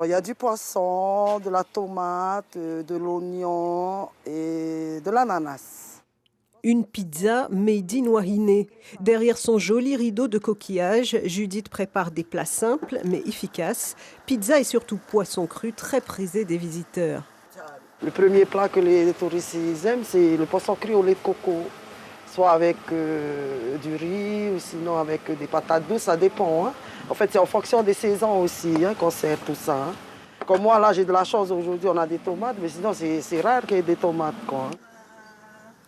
Il y a du poisson, de la tomate, de l'oignon et de l'ananas. Une pizza made in Wahine. Derrière son joli rideau de coquillages, Judith prépare des plats simples mais efficaces. Pizza et surtout poisson cru très prisé des visiteurs. Le premier plat que les touristes aiment, c'est le poisson cru au lait de coco. Soit avec du riz ou sinon avec des patates douces, ça dépend. Hein. En fait, c'est en fonction des saisons aussi qu'on sert tout ça. Hein. Comme moi, là, j'ai de la chance aujourd'hui, on a des tomates, mais sinon, c'est rare qu'il y ait des tomates. Quoi.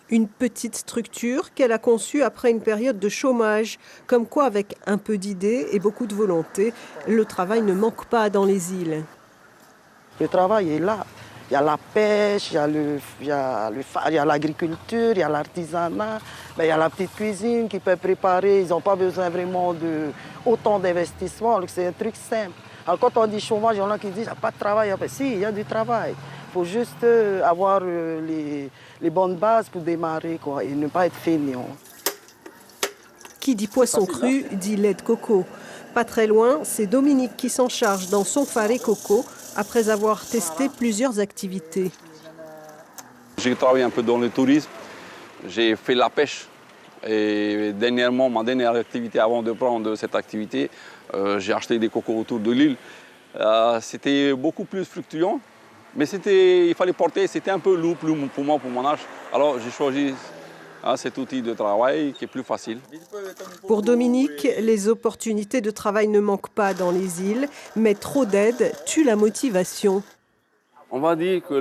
Une petite structure qu'elle a conçue après une période de chômage. Comme quoi, avec un peu d'idées et beaucoup de volonté, le travail ne manque pas dans les îles. Le travail est là. Il y a la pêche, il y a l'agriculture, il y a l'artisanat, il y a la petite cuisine qui peut préparer. Ils n'ont pas besoin vraiment de autant d'investissement. C'est un truc simple. Alors quand on dit chômage, il y en a qui disent qu'il n'y a pas de travail. Si, il y a du travail. Il faut juste avoir les bonnes bases pour démarrer quoi, et ne pas être fainéant. Qui dit poisson cru dit lait de coco. Pas très loin, c'est Dominique qui s'en charge dans son faré coco après avoir testé plusieurs activités. J'ai travaillé un peu dans le tourisme, j'ai fait la pêche et dernièrement, ma dernière activité avant de prendre cette activité, j'ai acheté des cocos autour de l'île. C'était beaucoup plus fluctuant, mais il fallait porter, c'était un peu lourd pour moi, pour mon âge. Alors j'ai choisi cet outil de travail qui est plus facile. Pour Dominique, les opportunités de travail ne manquent pas dans les îles, mais trop d'aide tue la motivation. On va dire que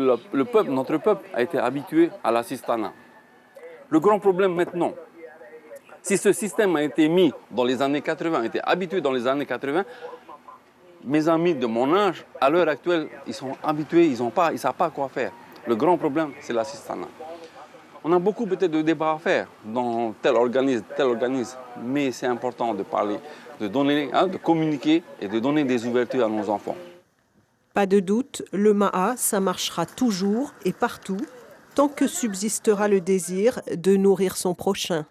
notre peuple a été habitué à l'assistanat. Le grand problème maintenant, si ce système a été mis dans les années 80, a été habitué dans les années 80, mes amis de mon âge, à l'heure actuelle, ils sont habitués, ils ne savent pas quoi faire. Le grand problème, c'est l'assistanat. On a beaucoup peut-être de débats à faire dans tel organisme, mais c'est important de parler, de donner, de communiquer et de donner des ouvertures à nos enfants. Pas de doute, le Ma'a, ça marchera toujours et partout, tant que subsistera le désir de nourrir son prochain.